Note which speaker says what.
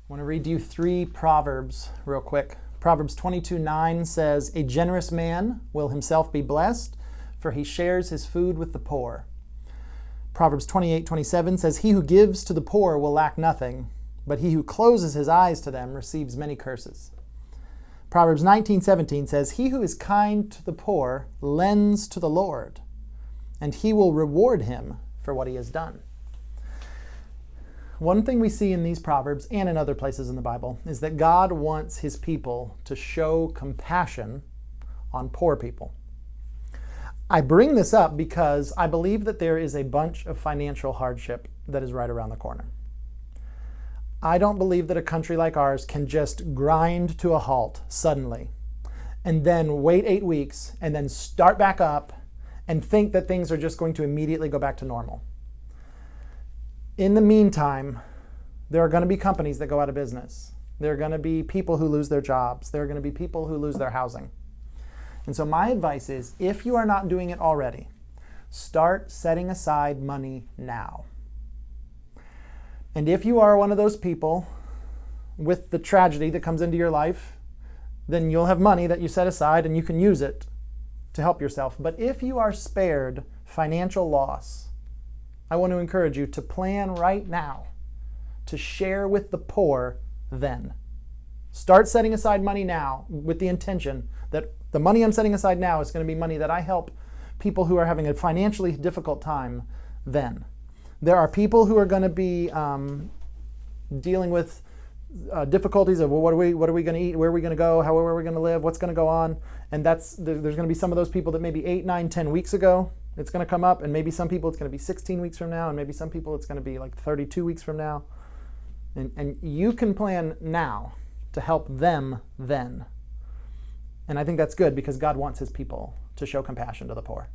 Speaker 1: I want to read you 3 Proverbs real quick. Proverbs 22:9 says, "A generous man will himself be blessed, for he shares his food with the poor." Proverbs 28:27 says, "He who gives to the poor will lack nothing, but he who closes his eyes to them receives many curses." Proverbs 19:17 says, "He who is kind to the poor lends to the Lord, and he will reward him for what he has done." One thing we see in these Proverbs and in other places in the Bible is that God wants his people to show compassion on poor people. I bring this up because I believe that there is a bunch of financial hardship that is right around the corner. I don't believe that a country like ours can just grind to a halt suddenly and then wait 8 weeks and then start back up and think that things are just going to immediately go back to normal. In the meantime, there are going to be companies that go out of business. There are going to be people who lose their jobs. There are going to be people who lose their housing. And so my advice is, if you are not doing it already, start setting aside money now. And if you are one of those people with the tragedy that comes into your life, then you'll have money that you set aside and you can use it to help yourself. But if you are spared financial loss, I want to encourage you to plan right now to share with the poor then. Start setting aside money now with the intention that the money I'm setting aside now is going to be money that I help people who are having a financially difficult time then. There are people who are going to be dealing with difficulties of, well, what are we going to eat? Where are we going to go? How are we going to live? What's going to go on? And there's going to be some of those people that maybe 8, 9, 10 weeks ago, it's going to come up, and maybe some people it's going to be 16 weeks from now, and maybe some people it's going to be like 32 weeks from now. And you can plan now to help them then. And I think that's good because God wants his people to show compassion to the poor.